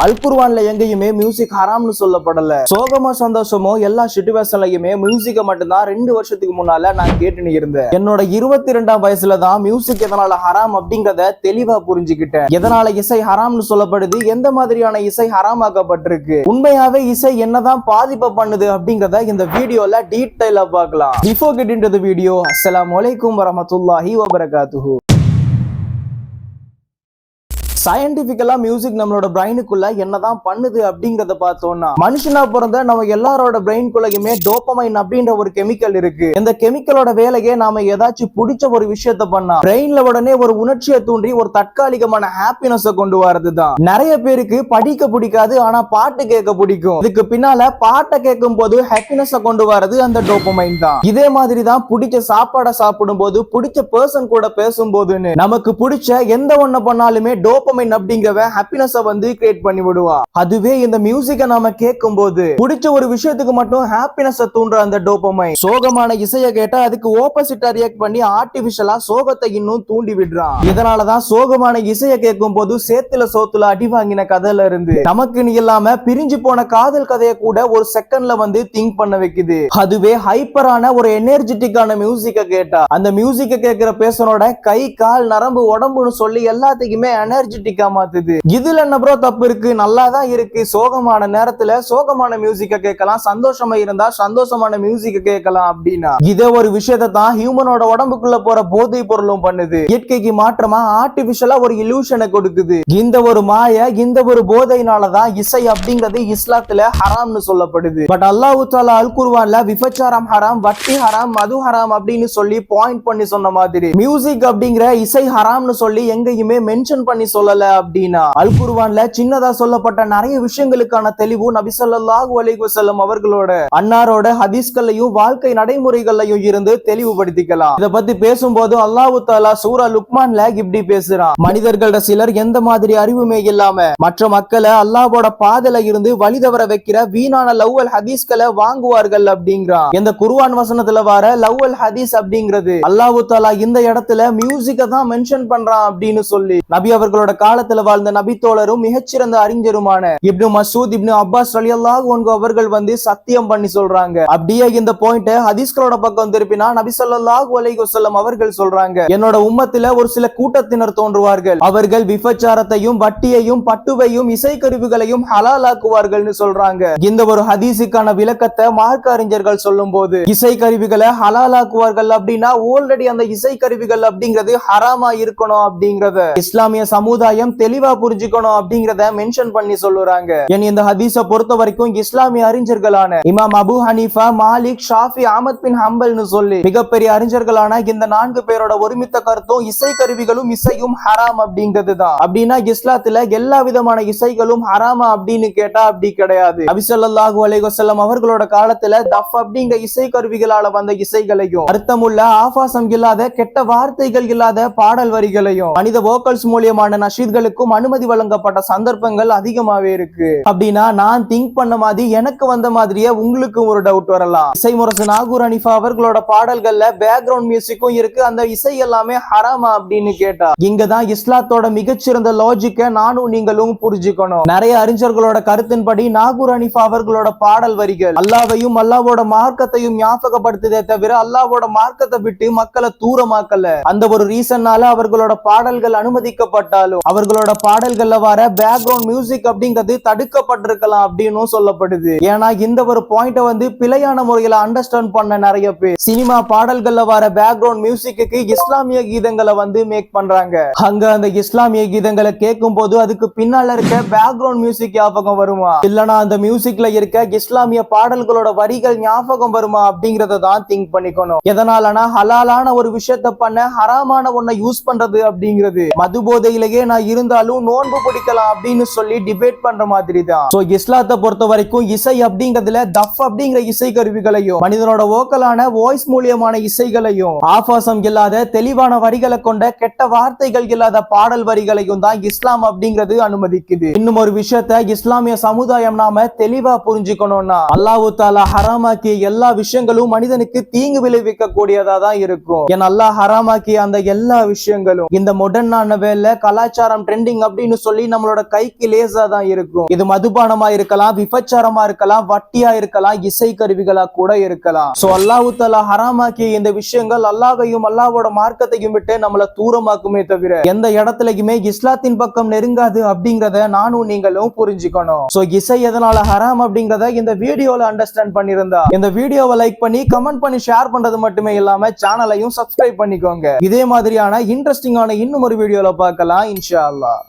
அல் குர்ஆன்ல எங்கேயுமே மியூசிக் ஹராம்னு சொல்லப்படல. சோகமோ சந்தோஷமோ எல்லா சிச்சுவேஷன்லயுமே மியூசிக்க மட்டும்தான் 2 வருஷத்துக்கு முன்னால நான் கேட்டுன்னு இருந்தேன். என்னோட 22ஆம் வயசுல தான் மியூசிக் எதனால ஹராம் அப்படிங்கறத தெளிவா புரிஞ்சுக்கிட்டேன். எதனால இசை ஹராம்னு சொல்லப்படுது, எந்த மாதிரியான இசை ஹராமாக்கப்பட்டிருக்கு, உண்மையாவே இசை என்னதான் பாதிப்பை பண்ணுது அப்படிங்கறத இந்த வீடியோல டீடைலா பார்க்கலாம். Before get into the video, அஸ்ஸலாமு அலைக்கும் வரஹ்மத்துல்லாஹி வபரகாத்துஹு. சயின்டிபிக்கலா மியூசிக் நம்மளோட பிரெயினுக்குள்ள என்னதான் பண்ணுது அப்படிங்கறத பார்த்தோம்னா, மனுஷனா பிறந்த நம்ம எல்லாரோட பிரெயின்குள்ளயுமே டோபமைன் அப்படின்ற ஒரு கெமிக்கல் இருக்கு. இந்த கெமிக்கலோட வேலையே நாம ஏதாச்சும் பிடிச்ச ஒரு விஷயத்த பண்ணா பிரெயின்ல உடனே ஒரு உணர்ச்சியை தூண்டி ஒரு தற்காலிகமான ஹாப்பினஸ் கொண்டு வரதுதான். நிறைய பேருக்கு படிக்க பிடிக்காது, ஆனா பாட்டு கேட்க பிடிக்கும். இதுக்கு பின்னால பாட்டை கேட்கும் போது ஹாப்பினஸ் கொண்டு வரது அந்த டோபமைன் தான். இதே மாதிரி தான் பிடிச்ச சாப்பாடை சாப்பிடும் போது, பிடிச்ச பர்சன் கூட பேசும்போதுன்னு நமக்கு பிடிச்ச எந்த ஒண்ணு பண்ணாலுமே டோபமைன் அப்படிங்கறவன் ஹாப்பினஸ் வந்து கிரியேட் பண்ணி விடுவான். அதுவே இந்த மியூசிக்கை நாம கேட்கும் போது பிடிச்ச ஒரு விஷயத்துக்கு மட்டும் ஹாப்பினஸ் தூண்டுற அந்த டோபமைன் சோகமான இசையை கேட்டா அதுக்கு ஆப்போசிட்டா ரியாக்ட் பண்ணி ஆர்டிபிஷியலா சோகத்தை இன்னும் தூண்டி விடுறான். இதனாலதான் சோகமான இசையை கேட்கும் போது சேத்துல சோத்துல அடி வாங்கின கதையில இருந்து நமக்கு நீ இல்லாம பிரிஞ்சு போன காதல் கதையை கூட ஒரு செகண்ட்ல வந்து திங்க் பண்ண வைக்குது. அதுவே ஹைப்பரான ஒரு எனர்ஜெட்டிக்கான மியூசிக்கை கேட்டா அந்த மியூசிக்கை கேட்கிற பேசனோட கை கால் நரம்பு உடம்புன்னு சொல்லி எல்லாத்துக்குமே எனர்ஜெட்டிக்கா மாத்துது. இதுல என்ன ப்ரோ தப்பு இருக்கு? நல்லாதான் இருக்கு. சோகமான நேரத்துல சோகமான மியூசிக்கை கேட்கலாம், சந்தோஷமா இருந்தா சந்தோஷமான மியூசிக்கை கேட்கலாம் அப்படின்னா இதே ஒரு விஷயத்தை தான் ஹியூமனோட உடம்புக்குள்ள போற போதை பொருளும் பண்ணுது. இயற்கைக்கு மாற்றமா ஆர்டிபிஷியலா ஒரு இலூஷனை கொடுக்குது. இந்த ஒரு மாய, இந்த ஒரு போதையினாலதான் இசை அப்படிங்கிறது இஸ்லாத்துல ஹராம்னு சொல்லப்படுது. பட் அல்லாஹ் தஆலா அல் குர்ஆன்ல விபச்சாரம் ஹராம், வட்டி ஹராம், மது ஹராம் அப்படின்னு சொல்லி பாயிண்ட் பண்ணி சொன்ன மாதிரி மியூசிக் அப்படிங்கிற இசை ஹராம்னு சொல்லி எங்கேயுமே மென்ஷன் பண்ணி சொல்லல. அப்படின்னா அல் குர்ஆன்ல சின்னதா சொல்லப்பட்ட நிறைய விஷயங்களுக்கான தெளிவு நபி ஸல்லல்லாஹு அலைஹி வஸல்லம் அவர்களோட அன்னாரோட ஹதீஸ்களையும் வாழ்க்கை நடைமுறைகளையும் இருந்து தெளிவுபடுத்திக்கலாம். இத பத்தி பேசும்போது அல்லாஹ் தஆலா சூரா லுக்மான்ல இப்படி பேசுறான். மனிதர்களோட சிலர் எந்த மாதிரி அறிவுமே இல்லாம மற்ற மக்களை அல்லாஹ்வோட பாதையில இருந்து வழி தவற வைக்கிற வீணான லவ்வல் ஹதீஸ்களை வாங்குவார்கள் அப்படிங்கிறான். இந்த குர்ஆன் வசனத்துல வர லவ்வல் ஹதீஸ் அப்படிங்கிறது அல்லாஹ் தஆலா இந்த இடத்துல மியூசிக்கை தான் மென்ஷன் பண்றான் அப்படின்னு சொல்லி நபி அவர்களோட காலத்துல வாழ்ந்த நபி தோழரும் மிகச்சிறந்த அறிஞருமான இப்னு மசூத், இப்னு அப்பாஸ் ரலியல்லாஹு அன்ஹு அவர்கள் வந்து சத்தியம் பண்ணி சொல்றாங்க. அப்படியே இந்த பாயிண்ட் ஹதீஸ்களோட பக்கம் திருப்பினா நபி ஸல்லல்லாஹு அலைஹி வஸல்லம் அவர்கள் சொல்றாங்க, என்னோட உம்மத்தில ஒரு சில கூட்டத்தினர் தோன்றுவார்கள், அவர்கள் விபச்சாரத்தையும் வட்டியையும் பட்டுவையும் இசைக்கருவிகளையும் ஹலாலாக்குவார்கள்னு சொல்றாங்க. இந்த ஒரு ஹதீஸுக்கான விளக்கத்தை மார்க்க அறிஞர்கள் சொல்லும் போது இசைக்கருவிகளை ஹலாலாக்குவார்கள் அப்படின்னா ஆல்ரெடி அந்த இசைக்கருவிகள் அப்படிங்கிறது ஹராமா இருக்கணும் அப்படிங்கறத இஸ்லாமிய சமுதாயம் தெளிவா புரிஞ்சுக்கணும் அப்படிங்கறத மென்ஷன் பண்ணி சொல்லுறாங்க. இந்த ஹதீஸை பொறுத்த வரைக்கும் இஸ்லாமிய அறிஞர்களான இமாம் அபு ஹனீஃபா, மாலிக், ஷாஃபி, அஹ்மத் பின் ஹம்பல்னு சொல்லி மிகப்பெரிய அறிஞர்களான இந்த 4 பேரோட ஒருமித்த கருத்தும் இசை கருவிகளும் இசையும் ஹராம் அப்படிங்கிறது தான். அப்படின்னா இஸ்லாத்துல எல்லா விதமான இசைகளும் ஹராமா அப்படின்னு கேட்டா அப்படி கிடையாது. நபி ஸல்லல்லாஹு அலைஹி வஸல்லம் அவர்களோட காலத்துல தஃப் அப்படிங்கிற இசை கருவிகளால வந்த இசைகளையும் அர்த்தமுள்ள ஆபாசம் இல்லாத கெட்ட வார்த்தைகள் இல்லாத பாடல் வரிகளையும் மனித வோக்கல்ஸ் மூலியமான நஷீத்களுக்கும் அனுமதி வழங்கப்பட்ட சந்தர்ப்பங்கள் அதிகமாவே இருக்கு. அப்படின்னா நான் திங்க் பண்ண மாதிரி எனக்கு வந்த மாதிரியே உங்களுக்கும் ஒரு டவுட் வரலாம். இசை முரசு நாகூர் ஹனீஃபா அவர்களோட பாடல்கள்ல பேக்ரவுண்ட் மியூசிக்கும் இருக்கு, அந்த இசை எல்லாமே ஹராமா அப்படின்னு கேட்டா இங்கதான் இஸ்லாத்தோட மிகச்சிறந்த லாஜிக்க நானும் நீங்களும் புரிஞ்சுக்கணும். நிறைய அறிஞர்களோட கருத்தின்படி நாகூர் ஹனீஃபா அவர்களோட பாடல் வரிகள் அல்லாஹ்வையும் அல்லாஹ்வோட மார்க்கத்தையும் ஞாபகப்படுத்துதே தவிர அல்லாஹ்வோட மார்க்கத்தை விட்டு மக்களை தூரமாக்கல. அந்த ஒரு ரீசன்னால அவர்களோட பாடல்கள் அனுமதிக்கப்பட்டாலும் அவர்களோட பாடல்கள்ல வர பேக்ரவுண்ட் மியூசிக் அப்படிங்கிறது தடுக்கப்பட்டிருக்கலாம் அப்படின்னு சொல்லப்படுது. ஏன்னா இந்த ஒரு பாயிண்ட வந்து பிழையான முறையில அண்டர்ஸ்டாண்ட் பண்ண நிறைய பேர் சினிமா பாடல்கள்ல வர பேக்ரவுண்ட் மியூசிக்கு இஸ்லாமிய கீதங்களை வந்து மேக் பண்றாங்க. அங்க அந்த இஸ்லாமிய கீதங்களை கேட்கும் போது அதுக்கு பின்னால இருக்க பேக்ரவுண்ட் மியூசிக் ஞாபகம் வருமா, இல்லனா அந்த மியூசிக்ல இருக்க இஸ்லாமிய பாடல்களோட வரிகள் ஞாபகம் வருமா அப்படிங்கறத தான் திங்க் பண்ணிக்கணும். எதனாலனா ஹலாலான ஒரு விஷயத்த பண்ண ஹராமான ஒன்ன யூஸ் பண்றது அப்படிங்கிறது மது போதையிலேயே நான் இருந்தாலும் நோன்பு பிடிக்கலாம் அப்படின்னு சொல்லி டிபேட் பண்ற மாதிரி தான். சோ இஸ்லாத்தை பொறுத்த வரைக்கும் இசை அப்படிங்கிறதுல தஃப் அப்படிங்கிற இசை கருவிகளையும் மனிதனோட வோக்கலான வாய்ஸ் மூலியமான இசைகளையும் ஆபாசம் இல்லாத தெளிவான வரிகளை கொண்ட கெட்ட வார்த்தைகள் இல்லாத பாடல் வரிகளையும் தான் இஸ்லாம் அப்படிங்கிறது அனுமதிக்குது. இன்னும் ஒரு விஷயத்த இஸ்லாமிய சமுதாயம் நாம தெளிவா புரிஞ்சுக்கணும்னா அல்லாஹ் தஆலா ஹராமாக்கிய எல்லா விஷயங்களும் மனிதனுக்கு தீங்கு விளைவிக்க கூடியதா தான் இருக்கும். ஏன் அல்லாஹ் ஹராமாக்கிய அந்த எல்லா விஷயங்களும் இந்த மாடர்னான வேலை கலாச்சார விபச்சாரம் ட்ரெண்டிங் அப்படின்னு சொல்லி நம்மளோட கைக்கு லேசா தான் இருக்கும். இது மதுபானமா இருக்கலாம், விபச்சாரமா இருக்கலாம், வட்டியா இருக்கலாம், இசை கருவிகளா கூட இருக்கலாம். சோ அல்லாஹ் தஆலா ஹராமாக்கிய இந்த விஷயங்கள் அல்லாஹ்வையும் அல்லாஹ்வோட மார்க்கத்தையும் விட்டு நம்மள தூரமாக்குமே தவிர எந்த இடத்துலயுமே இஸ்லாத்தின் பக்கம் நெருங்காது அப்படிங்கறத நானும் நீங்களும் புரிஞ்சுக்கணும். சோ இசை எதனால ஹராம் அப்படிங்கறத இந்த வீடியோல அண்டர்ஸ்டாண்ட் பண்ணிருந்தா இந்த வீடியோவை லைக் பண்ணி கமெண்ட் பண்ணி ஷேர் பண்றது மட்டுமே இல்லாம சேனலையும் சப்ஸ்கிரைப் பண்ணிக்கோங்க. இதே மாதிரியான இன்ட்ரெஸ்டிங்கான இன்னும் ஒரு வீடியோல பார்க்கலாம் இன்ஷா அல்லாஹ்.